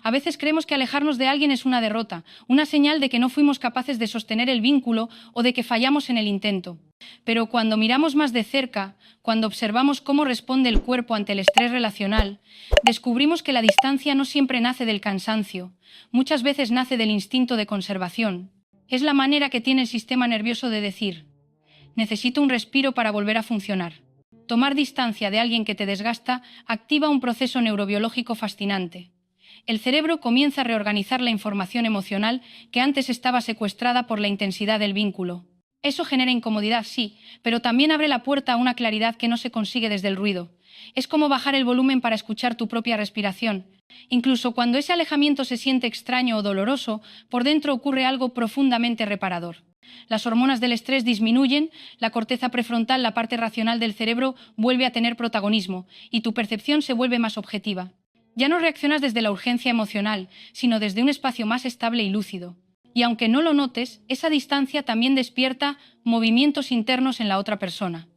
A veces creemos que alejarnos de alguien es una derrota, una señal de que no fuimos capaces de sostener el vínculo o de que fallamos en el intento. Pero cuando miramos más de cerca, cuando observamos cómo responde el cuerpo ante el estrés relacional, descubrimos que la distancia no siempre nace del cansancio, muchas veces nace del instinto de conservación. Es la manera que tiene el sistema nervioso de decir: necesito un respiro para volver a funcionar. Tomar distancia de alguien que te desgasta activa un proceso neurobiológico fascinante. El cerebro comienza a reorganizar la información emocional que antes estaba secuestrada por la intensidad del vínculo. Eso genera incomodidad, sí, pero también abre la puerta a una claridad que no se consigue desde el ruido. Es como bajar el volumen para escuchar tu propia respiración. Incluso cuando ese alejamiento se siente extraño o doloroso, por dentro ocurre algo profundamente reparador. Las hormonas del estrés disminuyen, la corteza prefrontal, la parte racional del cerebro, vuelve a tener protagonismo y tu percepción se vuelve más objetiva. Ya no reaccionas desde la urgencia emocional, sino desde un espacio más estable y lúcido. Y aunque no lo notes, esa distancia también despierta movimientos internos en la otra persona.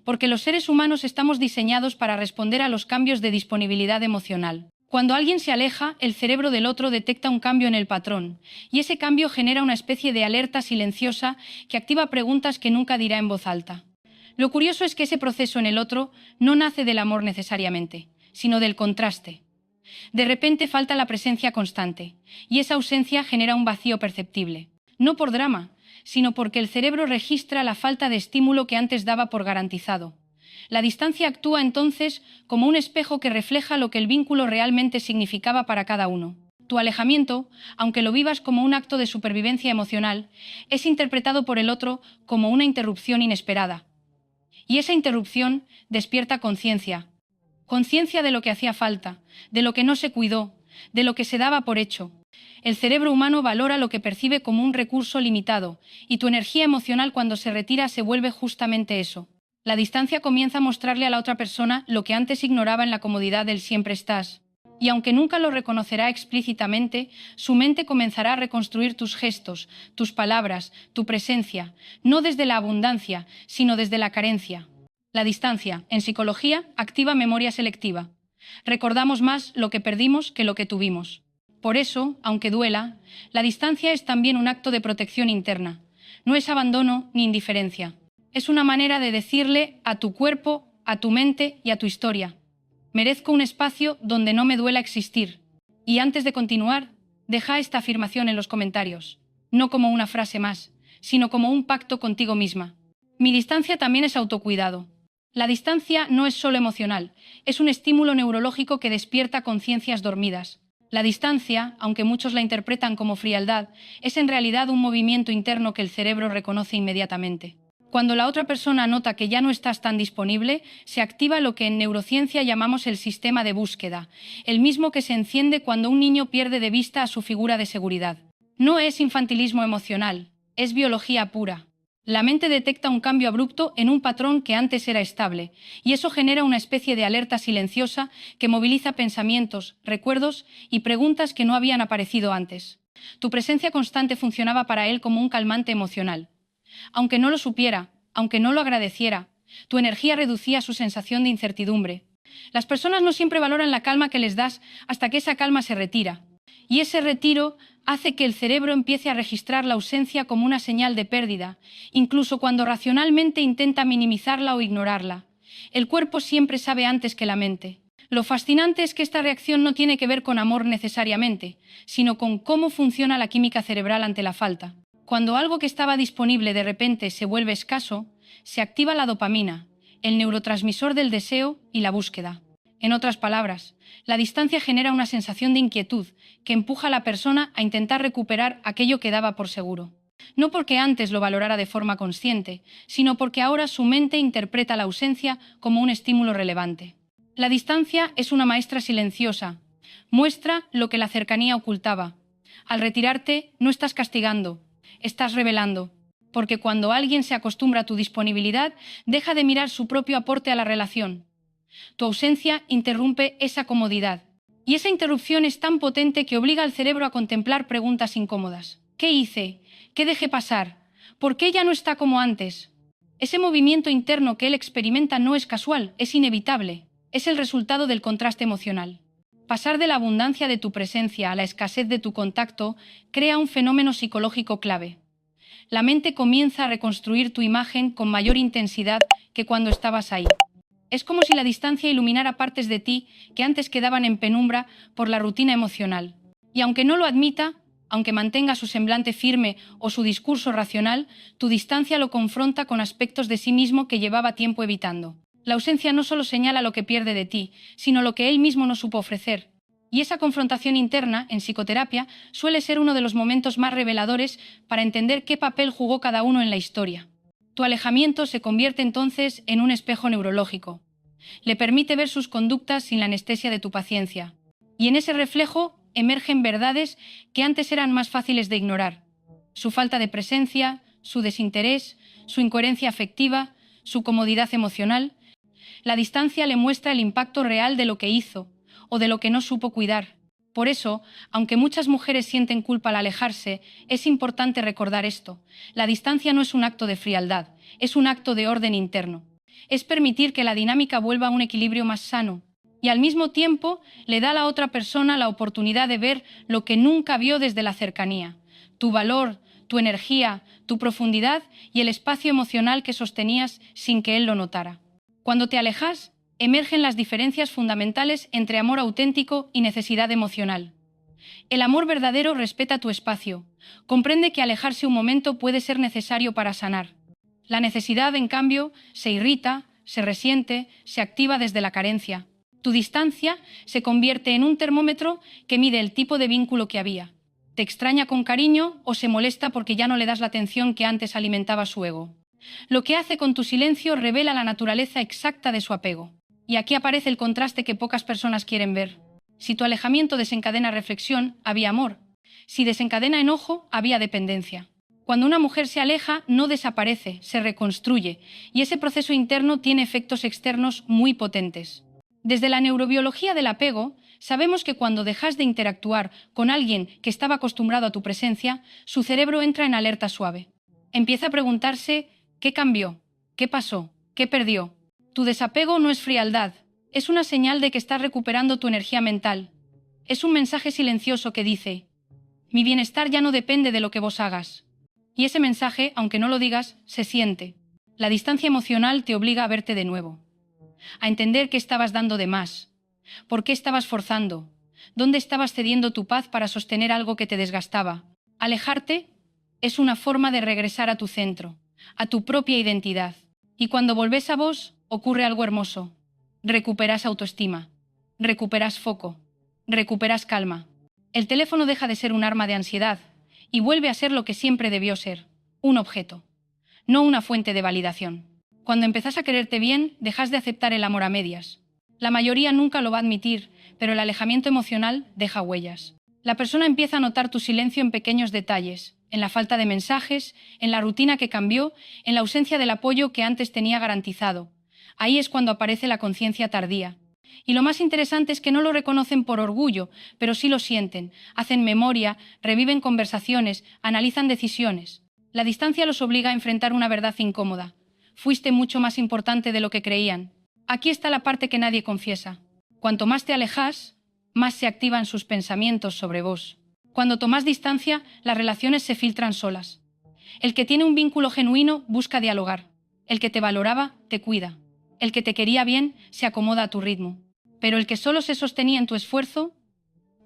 Porque los seres humanos estamos diseñados para responder a los cambios de disponibilidad emocional. Cuando alguien se aleja, el cerebro del otro detecta un cambio en el patrón, y ese cambio genera una especie de alerta silenciosa que activa preguntas que nunca dirá en voz alta. Lo curioso es que ese proceso en el otro no nace del amor necesariamente, sino del contraste. De repente falta la presencia constante, y esa ausencia genera un vacío perceptible. No por drama, sino porque el cerebro registra la falta de estímulo que antes daba por garantizado. La distancia actúa entonces como un espejo que refleja lo que el vínculo realmente significaba para cada uno. Tu alejamiento, aunque lo vivas como un acto de supervivencia emocional, es interpretado por el otro como una interrupción inesperada. Y esa interrupción despierta conciencia. Conciencia de lo que hacía falta, de lo que no se cuidó, de lo que se daba por hecho. El cerebro humano valora lo que percibe como un recurso limitado, y tu energía emocional cuando se retira se vuelve justamente eso. La distancia comienza a mostrarle a la otra persona lo que antes ignoraba en la comodidad del siempre estás. Y aunque nunca lo reconocerá explícitamente, su mente comenzará a reconstruir tus gestos, tus palabras, tu presencia, no desde la abundancia, sino desde la carencia. La distancia, en psicología, activa memoria selectiva. Recordamos más lo que perdimos que lo que tuvimos. Por eso, aunque duela, la distancia es también un acto de protección interna. No es abandono ni indiferencia. Es una manera de decirle a tu cuerpo, a tu mente y a tu historia: merezco un espacio donde no me duela existir. Y antes de continuar, deja esta afirmación en los comentarios, no como una frase más, sino como un pacto contigo misma. Mi distancia también es autocuidado. La distancia no es solo emocional, es un estímulo neurológico que despierta conciencias dormidas. La distancia, aunque muchos la interpretan como frialdad, es en realidad un movimiento interno que el cerebro reconoce inmediatamente. Cuando la otra persona nota que ya no estás tan disponible, se activa lo que en neurociencia llamamos el sistema de búsqueda, el mismo que se enciende cuando un niño pierde de vista a su figura de seguridad. No es infantilismo emocional, es biología pura. La mente detecta un cambio abrupto en un patrón que antes era estable, y eso genera una especie de alerta silenciosa que moviliza pensamientos, recuerdos y preguntas que no habían aparecido antes. Tu presencia constante funcionaba para él como un calmante emocional. Aunque no lo supiera, aunque no lo agradeciera, tu energía reducía su sensación de incertidumbre. Las personas no siempre valoran la calma que les das hasta que esa calma se retira. Y ese retiro hace que el cerebro empiece a registrar la ausencia como una señal de pérdida, incluso cuando racionalmente intenta minimizarla o ignorarla. El cuerpo siempre sabe antes que la mente. Lo fascinante es que esta reacción no tiene que ver con amor necesariamente, sino con cómo funciona la química cerebral ante la falta. Cuando algo que estaba disponible de repente se vuelve escaso, se activa la dopamina, el neurotransmisor del deseo y la búsqueda. En otras palabras, la distancia genera una sensación de inquietud que empuja a la persona a intentar recuperar aquello que daba por seguro. No porque antes lo valorara de forma consciente, sino porque ahora su mente interpreta la ausencia como un estímulo relevante. La distancia es una maestra silenciosa. Muestra lo que la cercanía ocultaba. Al retirarte, no estás castigando, estás revelando. Porque cuando alguien se acostumbra a tu disponibilidad, deja de mirar su propio aporte a la relación. Tu ausencia interrumpe esa comodidad. Y esa interrupción es tan potente que obliga al cerebro a contemplar preguntas incómodas. ¿Qué hice? ¿Qué dejé pasar? ¿Por qué ya no está como antes? Ese movimiento interno que él experimenta no es casual, es inevitable. Es el resultado del contraste emocional. Pasar de la abundancia de tu presencia a la escasez de tu contacto crea un fenómeno psicológico clave. La mente comienza a reconstruir tu imagen con mayor intensidad que cuando estabas ahí. Es como si la distancia iluminara partes de ti que antes quedaban en penumbra por la rutina emocional. Y aunque no lo admita, aunque mantenga su semblante firme o su discurso racional, tu distancia lo confronta con aspectos de sí mismo que llevaba tiempo evitando. La ausencia no solo señala lo que pierde de ti, sino lo que él mismo no supo ofrecer. Y esa confrontación interna, en psicoterapia, suele ser uno de los momentos más reveladores para entender qué papel jugó cada uno en la historia. Tu alejamiento se convierte entonces en un espejo neurológico. Le permite ver sus conductas sin la anestesia de tu paciencia. Y en ese reflejo emergen verdades que antes eran más fáciles de ignorar. Su falta de presencia, su desinterés, su incoherencia afectiva, su comodidad emocional. La distancia le muestra el impacto real de lo que hizo o de lo que no supo cuidar. Por eso, aunque muchas mujeres sienten culpa al alejarse, es importante recordar esto. La distancia no es un acto de frialdad, es un acto de orden interno. Es permitir que la dinámica vuelva a un equilibrio más sano y al mismo tiempo le da a la otra persona la oportunidad de ver lo que nunca vio desde la cercanía, tu valor, tu energía, tu profundidad y el espacio emocional que sostenías sin que él lo notara. Cuando te alejas, emergen las diferencias fundamentales entre amor auténtico y necesidad emocional. El amor verdadero respeta tu espacio, comprende que alejarse un momento puede ser necesario para sanar. La necesidad, en cambio, se irrita, se resiente, se activa desde la carencia. Tu distancia se convierte en un termómetro que mide el tipo de vínculo que había. Te extraña con cariño o se molesta porque ya no le das la atención que antes alimentaba su ego. Lo que hace con tu silencio revela la naturaleza exacta de su apego. Y aquí aparece el contraste que pocas personas quieren ver. Si tu alejamiento desencadena reflexión, había amor. Si desencadena enojo, había dependencia. Cuando una mujer se aleja, no desaparece, se reconstruye, y ese proceso interno tiene efectos externos muy potentes. Desde la neurobiología del apego, sabemos que cuando dejas de interactuar con alguien que estaba acostumbrado a tu presencia, su cerebro entra en alerta suave. Empieza a preguntarse ¿qué cambió? ¿Qué pasó? ¿Qué perdió? Tu desapego no es frialdad, es una señal de que estás recuperando tu energía mental. Es un mensaje silencioso que dice: mi bienestar ya no depende de lo que vos hagas. Y ese mensaje, aunque no lo digas, se siente. La distancia emocional te obliga a verte de nuevo, a entender qué estabas dando de más, por qué estabas forzando, dónde estabas cediendo tu paz para sostener algo que te desgastaba. Alejarte es una forma de regresar a tu centro, a tu propia identidad. Y cuando volvés a vos, ocurre algo hermoso. Recuperas autoestima, recuperas foco, recuperas calma. El teléfono deja de ser un arma de ansiedad y vuelve a ser lo que siempre debió ser, un objeto, no una fuente de validación. Cuando empezás a quererte bien, dejas de aceptar el amor a medias. La mayoría nunca lo va a admitir, pero el alejamiento emocional deja huellas. La persona empieza a notar tu silencio en pequeños detalles, en la falta de mensajes, en la rutina que cambió, en la ausencia del apoyo que antes tenía garantizado. Ahí es cuando aparece la conciencia tardía. Y lo más interesante es que no lo reconocen por orgullo, pero sí lo sienten, hacen memoria, reviven conversaciones, analizan decisiones. La distancia los obliga a enfrentar una verdad incómoda. Fuiste mucho más importante de lo que creían. Aquí está la parte que nadie confiesa. Cuanto más te alejas, más se activan sus pensamientos sobre vos. Cuando tomas distancia, las relaciones se filtran solas. El que tiene un vínculo genuino busca dialogar. El que te valoraba, te cuida. El que te quería bien, se acomoda a tu ritmo. Pero el que solo se sostenía en tu esfuerzo,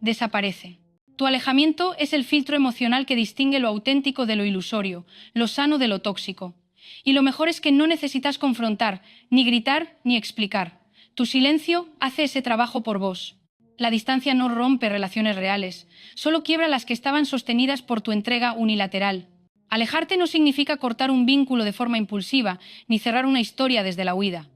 desaparece. Tu alejamiento es el filtro emocional que distingue lo auténtico de lo ilusorio, lo sano de lo tóxico. Y lo mejor es que no necesitas confrontar, ni gritar, ni explicar. Tu silencio hace ese trabajo por vos. La distancia no rompe relaciones reales, solo quiebra las que estaban sostenidas por tu entrega unilateral. Alejarte no significa cortar un vínculo de forma impulsiva, ni cerrar una historia desde la huida.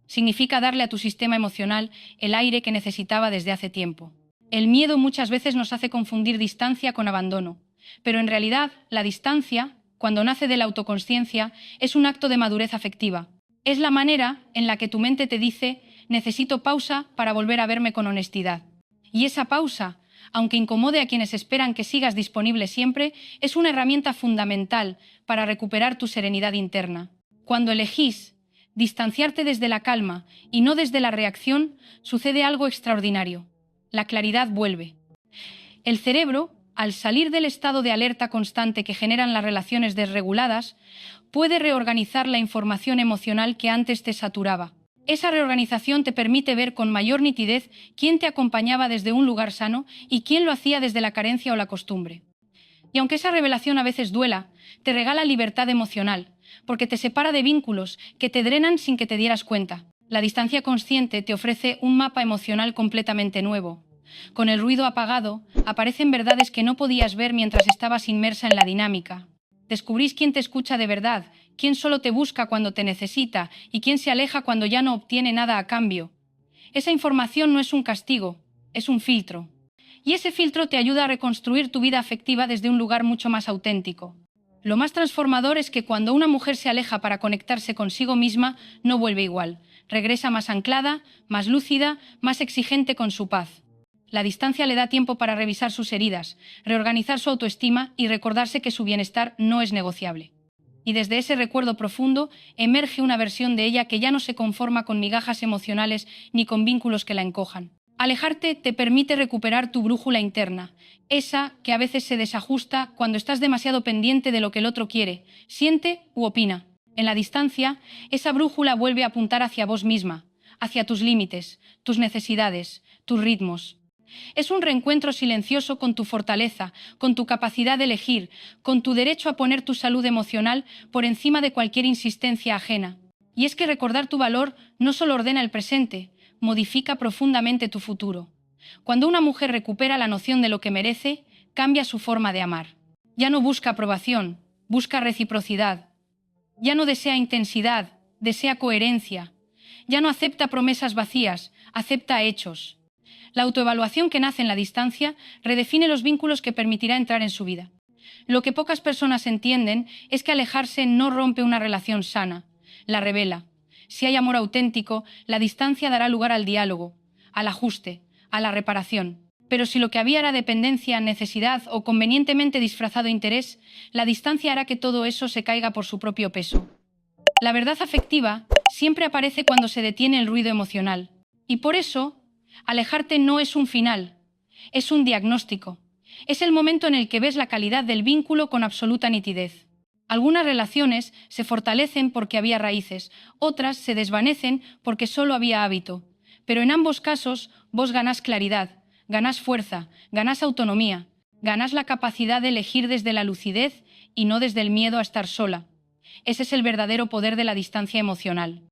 Significa darle a tu sistema emocional el aire que necesitaba desde hace tiempo. El miedo muchas veces nos hace confundir distancia con abandono, pero en realidad la distancia, cuando nace de la autoconsciencia, es un acto de madurez afectiva. Es la manera en la que tu mente te dice: necesito pausa para volver a verme con honestidad. Y esa pausa, aunque incomode a quienes esperan que sigas disponible siempre, es una herramienta fundamental para recuperar tu serenidad interna. Cuando elegís distanciarte desde la calma y no desde la reacción, sucede algo extraordinario. la claridad vuelve. El cerebro, al salir del estado de alerta constante que generan las relaciones desreguladas, puede reorganizar la información emocional que antes te saturaba. Esa reorganización te permite ver con mayor nitidez quién te acompañaba desde un lugar sano y quién lo hacía desde la carencia o la costumbre. Y aunque esa revelación a veces duela, te regala libertad emocional, porque te separa de vínculos que te drenan sin que te dieras cuenta. La distancia consciente te ofrece un mapa emocional completamente nuevo. Con el ruido apagado, aparecen verdades que no podías ver mientras estabas inmersa en la dinámica. Descubrís quién te escucha de verdad, quién solo te busca cuando te necesita y quién se aleja cuando ya no obtiene nada a cambio. Esa información no es un castigo, es un filtro. Y ese filtro te ayuda a reconstruir tu vida afectiva desde un lugar mucho más auténtico. Lo más transformador es que cuando una mujer se aleja para conectarse consigo misma, no vuelve igual. Regresa más anclada, más lúcida, más exigente con su paz. La distancia le da tiempo para revisar sus heridas, reorganizar su autoestima y recordarse que su bienestar no es negociable. Y desde ese recuerdo profundo emerge una versión de ella que ya no se conforma con migajas emocionales ni con vínculos que la encojan. Alejarte te permite recuperar tu brújula interna, esa que a veces se desajusta cuando estás demasiado pendiente de lo que el otro quiere, siente u opina. En la distancia, esa brújula vuelve a apuntar hacia vos misma, hacia tus límites, tus necesidades, tus ritmos. Es un reencuentro silencioso con tu fortaleza, con tu capacidad de elegir, con tu derecho a poner tu salud emocional por encima de cualquier insistencia ajena. Y es que recordar tu valor no solo ordena el presente, modifica profundamente tu futuro. Cuando una mujer recupera la noción de lo que merece, cambia su forma de amar. Ya no busca aprobación, busca reciprocidad. Ya no desea intensidad, desea coherencia. Ya no acepta promesas vacías, acepta hechos. La autoevaluación que nace en la distancia redefine los vínculos que permitirá entrar en su vida. Lo que pocas personas entienden es que alejarse no rompe una relación sana, la revela. Si hay amor auténtico, la distancia dará lugar al diálogo, al ajuste, a la reparación. Pero si lo que había era dependencia, necesidad o convenientemente disfrazado interés, la distancia hará que todo eso se caiga por su propio peso. La verdad afectiva siempre aparece cuando se detiene el ruido emocional. Y por eso, alejarte no es un final, es un diagnóstico. Es el momento en el que ves la calidad del vínculo con absoluta nitidez. Algunas relaciones se fortalecen porque había raíces, otras se desvanecen porque solo había hábito. Pero en ambos casos vos ganás claridad, ganás fuerza, ganás autonomía, ganás la capacidad de elegir desde la lucidez y no desde el miedo a estar sola. Ese es el verdadero poder de la distancia emocional.